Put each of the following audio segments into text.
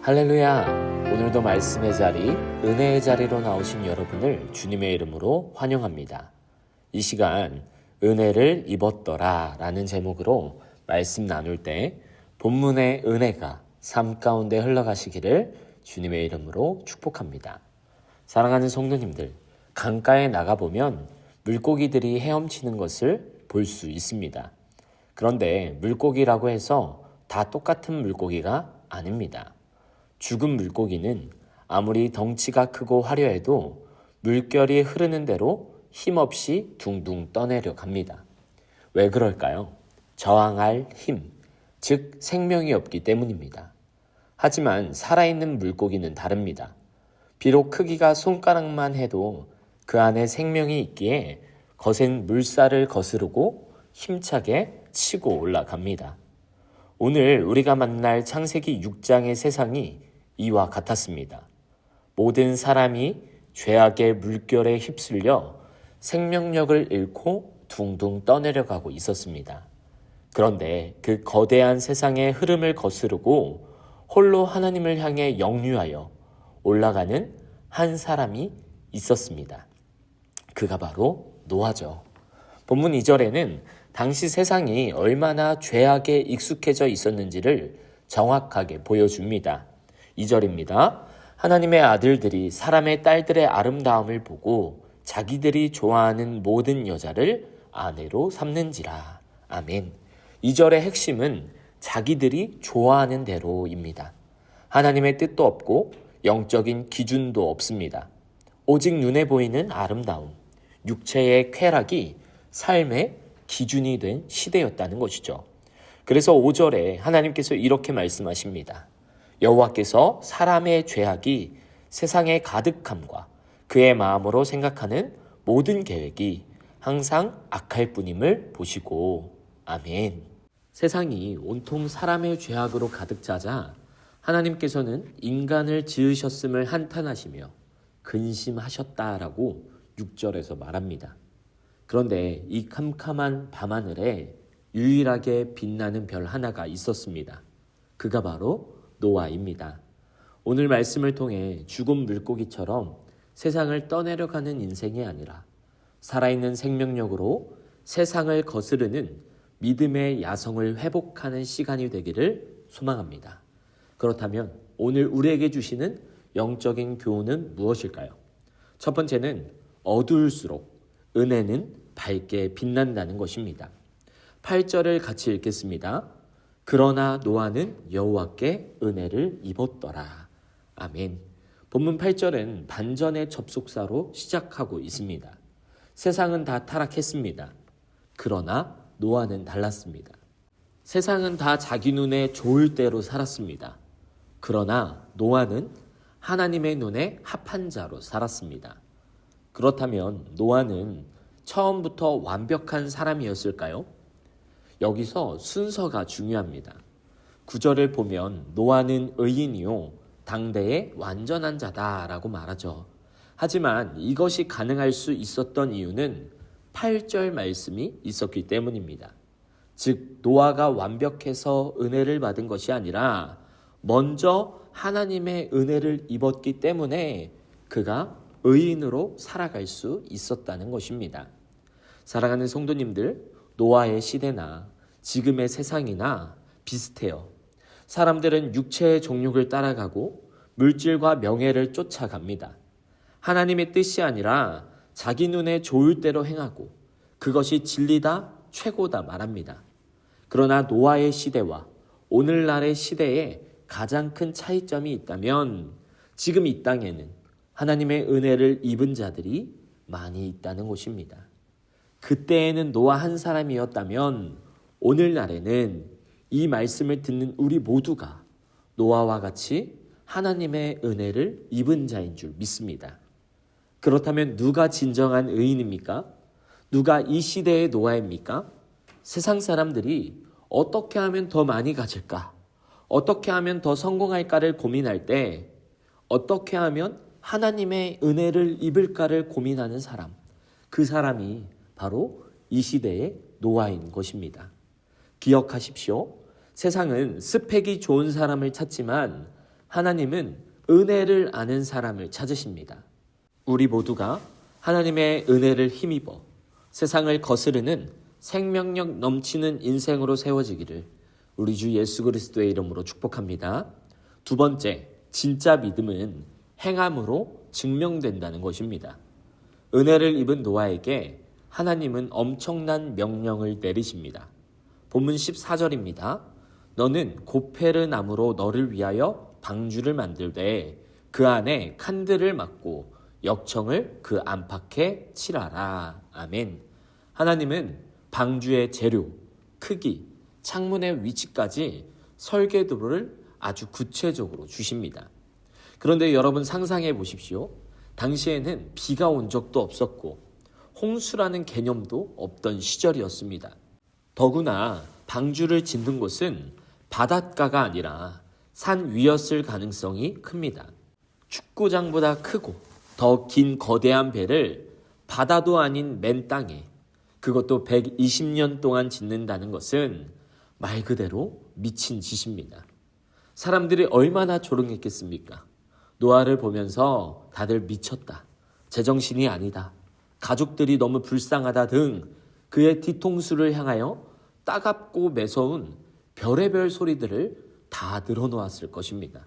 할렐루야! 오늘도 말씀의 자리, 은혜의 자리로 나오신 여러분을 주님의 이름으로 환영합니다. 이 시간 은혜를 입었더라 라는 제목으로 말씀 나눌 때 본문의 은혜가 삶 가운데 흘러가시기를 주님의 이름으로 축복합니다. 사랑하는 성도님들, 강가에 나가보면 물고기들이 헤엄치는 것을 볼 수 있습니다. 그런데 물고기라고 해서 다 똑같은 물고기가 아닙니다. 죽은 물고기는 아무리 덩치가 크고 화려해도 물결이 흐르는 대로 힘없이 둥둥 떠내려 갑니다. 왜 그럴까요? 저항할 힘, 즉 생명이 없기 때문입니다. 하지만 살아있는 물고기는 다릅니다. 비록 크기가 손가락만 해도 그 안에 생명이 있기에 거센 물살을 거스르고 힘차게 치고 올라갑니다. 오늘 우리가 만날 창세기 6장의 세상이 이와 같았습니다. 모든 사람이 죄악의 물결에 휩쓸려 생명력을 잃고 둥둥 떠내려가고 있었습니다. 그런데 그 거대한 세상의 흐름을 거스르고 홀로 하나님을 향해 역류하여 올라가는 한 사람이 있었습니다. 그가 바로 노아죠. 본문 2절에는 당시 세상이 얼마나 죄악에 익숙해져 있었는지를 정확하게 보여줍니다. 2절입니다. 하나님의 아들들이 사람의 딸들의 아름다움을 보고 자기들이 좋아하는 모든 여자를 아내로 삼는지라. 아멘. 2절의 핵심은 자기들이 좋아하는 대로입니다. 하나님의 뜻도 없고 영적인 기준도 없습니다. 오직 눈에 보이는 아름다움, 육체의 쾌락이 삶의 기준이 된 시대였다는 것이죠. 그래서 5절에 하나님께서 이렇게 말씀하십니다. 여호와께서 사람의 죄악이 세상에 가득함과 그의 마음으로 생각하는 모든 계획이 항상 악할 뿐임을 보시고. 아멘. 세상이 온통 사람의 죄악으로 가득 차자 하나님께서는 인간을 지으셨음을 한탄하시며 근심하셨다라고 6절에서 말합니다. 그런데 이 캄캄한 밤하늘에 유일하게 빛나는 별 하나가 있었습니다. 그가 바로 노아입니다. 오늘 말씀을 통해 죽은 물고기처럼 세상을 떠내려가는 인생이 아니라 살아있는 생명력으로 세상을 거스르는 믿음의 야성을 회복하는 시간이 되기를 소망합니다. 그렇다면 오늘 우리에게 주시는 영적인 교훈은 무엇일까요? 첫 번째는 어두울수록 은혜는 밝게 빛난다는 것입니다. 8절을 같이 읽겠습니다. 그러나 노아는 여호와께 은혜를 입었더라. 아멘. 본문 8절은 반전의 접속사로 시작하고 있습니다. 세상은 다 타락했습니다. 그러나 노아는 달랐습니다. 세상은 다 자기 눈에 좋을 대로 살았습니다. 그러나 노아는 하나님의 눈에 합한 자로 살았습니다. 그렇다면 노아는 처음부터 완벽한 사람이었을까요? 여기서 순서가 중요합니다. 9절을 보면 노아는 의인이요 당대의 완전한 자다라고 말하죠. 하지만 이것이 가능할 수 있었던 이유는 8절 말씀이 있었기 때문입니다. 즉 노아가 완벽해서 은혜를 받은 것이 아니라 먼저 하나님의 은혜를 입었기 때문에 그가 의인으로 살아갈 수 있었다는 것입니다. 사랑하는 성도님들, 노아의 시대나 지금의 세상이나 비슷해요. 사람들은 육체의 정욕을 따라가고 물질과 명예를 쫓아갑니다. 하나님의 뜻이 아니라 자기 눈에 좋을 대로 행하고 그것이 진리다, 최고다 말합니다. 그러나 노아의 시대와 오늘날의 시대에 가장 큰 차이점이 있다면 지금 이 땅에는 하나님의 은혜를 입은 자들이 많이 있다는 것입니다. 그때에는 노아 한 사람이었다면 오늘날에는 이 말씀을 듣는 우리 모두가 노아와 같이 하나님의 은혜를 입은 자인 줄 믿습니다. 그렇다면 누가 진정한 의인입니까? 누가 이 시대의 노아입니까? 세상 사람들이 어떻게 하면 더 많이 가질까? 어떻게 하면 더 성공할까를 고민할 때 어떻게 하면 하나님의 은혜를 입을까를 고민하는 사람, 그 사람이 바로 이 시대의 노아인 것입니다. 기억하십시오. 세상은 스펙이 좋은 사람을 찾지만 하나님은 은혜를 아는 사람을 찾으십니다. 우리 모두가 하나님의 은혜를 힘입어 세상을 거스르는 생명력 넘치는 인생으로 세워지기를 우리 주 예수 그리스도의 이름으로 축복합니다. 두 번째, 진짜 믿음은 행함으로 증명된다는 것입니다. 은혜를 입은 노아에게 하나님은 엄청난 명령을 내리십니다. 본문 14절입니다. 너는 고페르 나무로 너를 위하여 방주를 만들되 그 안에 칸들을 막고 역청을 그 안팎에 칠하라. 아멘. 하나님은 방주의 재료, 크기, 창문의 위치까지 설계도를 아주 구체적으로 주십니다. 그런데 여러분 상상해 보십시오. 당시에는 비가 온 적도 없었고 홍수라는 개념도 없던 시절이었습니다. 더구나 방주를 짓는 곳은 바닷가가 아니라 산 위였을 가능성이 큽니다. 축구장보다 크고 더 긴 거대한 배를 바다도 아닌 맨 땅에, 그것도 120년 동안 짓는다는 것은 말 그대로 미친 짓입니다. 사람들이 얼마나 조롱했겠습니까? 노아를 보면서 다들 미쳤다, 제정신이 아니다, 가족들이 너무 불쌍하다 등 그의 뒤통수를 향하여 따갑고 매서운 별의별 소리들을 다 늘어놓았을 것입니다.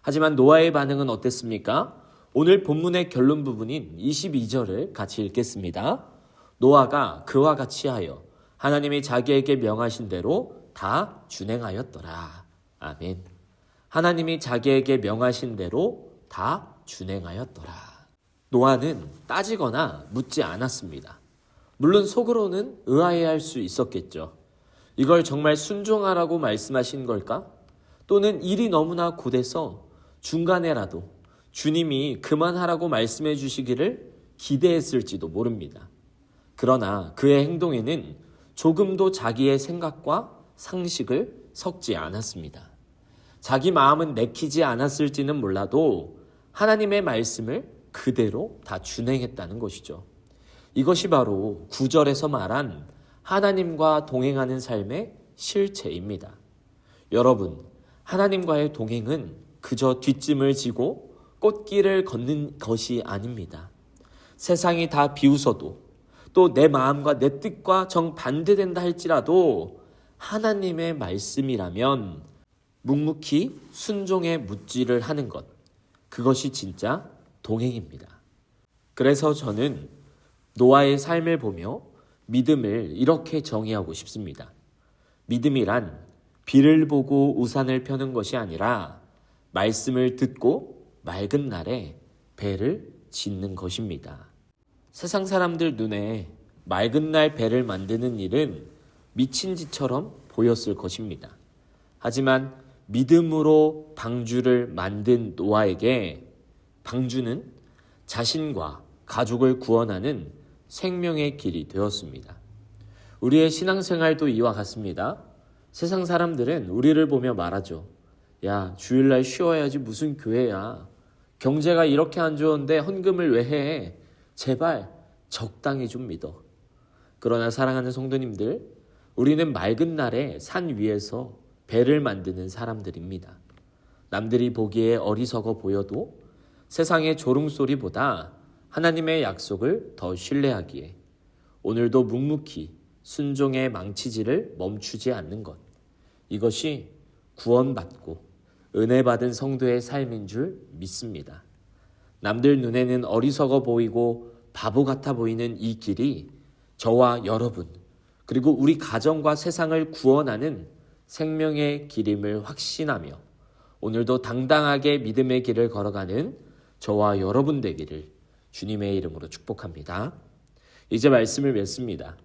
하지만 노아의 반응은 어땠습니까? 오늘 본문의 결론 부분인 22절을 같이 읽겠습니다. 노아가 그와 같이 하여 하나님이 자기에게 명하신 대로 다 준행하였더라. 아멘. 하나님이 자기에게 명하신 대로 다 준행하였더라. 노아는 따지거나 묻지 않았습니다. 물론 속으로는 의아해할 수 있었겠죠. 이걸 정말 순종하라고 말씀하신 걸까? 또는 일이 너무나 곧해서 중간에라도 주님이 그만하라고 말씀해 주시기를 기대했을지도 모릅니다. 그러나 그의 행동에는 조금도 자기의 생각과 상식을 섞지 않았습니다. 자기 마음은 내키지 않았을지는 몰라도 하나님의 말씀을 그대로 다 준행했다는 것이죠. 이것이 바로 9절에서 말한 하나님과 동행하는 삶의 실체입니다. 여러분, 하나님과의 동행은 그저 뒷짐을 지고 꽃길을 걷는 것이 아닙니다. 세상이 다 비웃어도 또 내 마음과 내 뜻과 정반대된다 할지라도 하나님의 말씀이라면 묵묵히 순종에 묻지를 하는 것, 그것이 진짜 동행입니다. 그래서 저는 노아의 삶을 보며 믿음을 이렇게 정의하고 싶습니다. 믿음이란 비를 보고 우산을 펴는 것이 아니라 말씀을 듣고 맑은 날에 배를 짓는 것입니다. 세상 사람들 눈에 맑은 날 배를 만드는 일은 미친 짓처럼 보였을 것입니다. 하지만 믿음으로 방주를 만든 노아에게 방주는 자신과 가족을 구원하는 생명의 길이 되었습니다. 우리의 신앙생활도 이와 같습니다. 세상 사람들은 우리를 보며 말하죠. 야, 주일날 쉬어야지 무슨 교회야. 경제가 이렇게 안 좋은데 헌금을 왜 해? 제발 적당히 좀 믿어. 그러나 사랑하는 성도님들, 우리는 맑은 날에 산 위에서 배를 만드는 사람들입니다. 남들이 보기에 어리석어 보여도 세상의 조롱소리보다 하나님의 약속을 더 신뢰하기에 오늘도 묵묵히 순종의 망치질을 멈추지 않는 것, 이것이 구원받고 은혜 받은 성도의 삶인 줄 믿습니다. 남들 눈에는 어리석어 보이고 바보 같아 보이는 이 길이 저와 여러분, 그리고 우리 가정과 세상을 구원하는 생명의 길임을 확신하며 오늘도 당당하게 믿음의 길을 걸어가는 저와 여러분 되기를 주님의 이름으로 축복합니다. 이제 말씀을 맺습니다.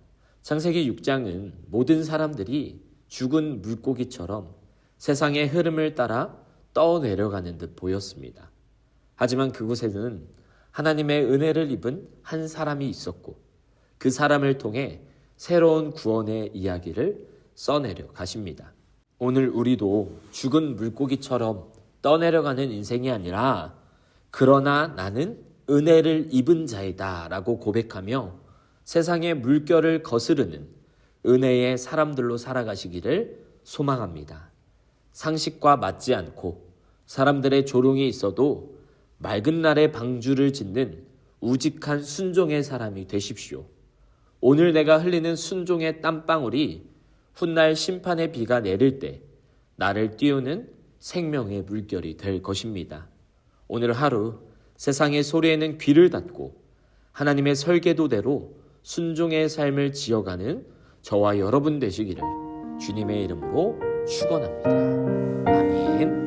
창세기 6장은 모든 사람들이 죽은 물고기처럼 세상의 흐름을 따라 떠내려가는 듯 보였습니다. 하지만 그곳에는 하나님의 은혜를 입은 한 사람이 있었고 그 사람을 통해 새로운 구원의 이야기를 써내려 가십니다. 오늘 우리도 죽은 물고기처럼 떠내려가는 인생이 아니라 그러나 나는 은혜를 입은 자이다 라고 고백하며 세상의 물결을 거스르는 은혜의 사람들로 살아가시기를 소망합니다. 상식과 맞지 않고 사람들의 조롱이 있어도 맑은 날에 방주를 짓는 우직한 순종의 사람이 되십시오. 오늘 내가 흘리는 순종의 땀방울이 훗날 심판의 비가 내릴 때 나를 띄우는 생명의 물결이 될 것입니다. 오늘 하루 세상의 소리에는 귀를 닫고 하나님의 설계도대로 순종의 삶을 지어가는 저와 여러분 되시기를 주님의 이름으로 축원합니다. 아멘.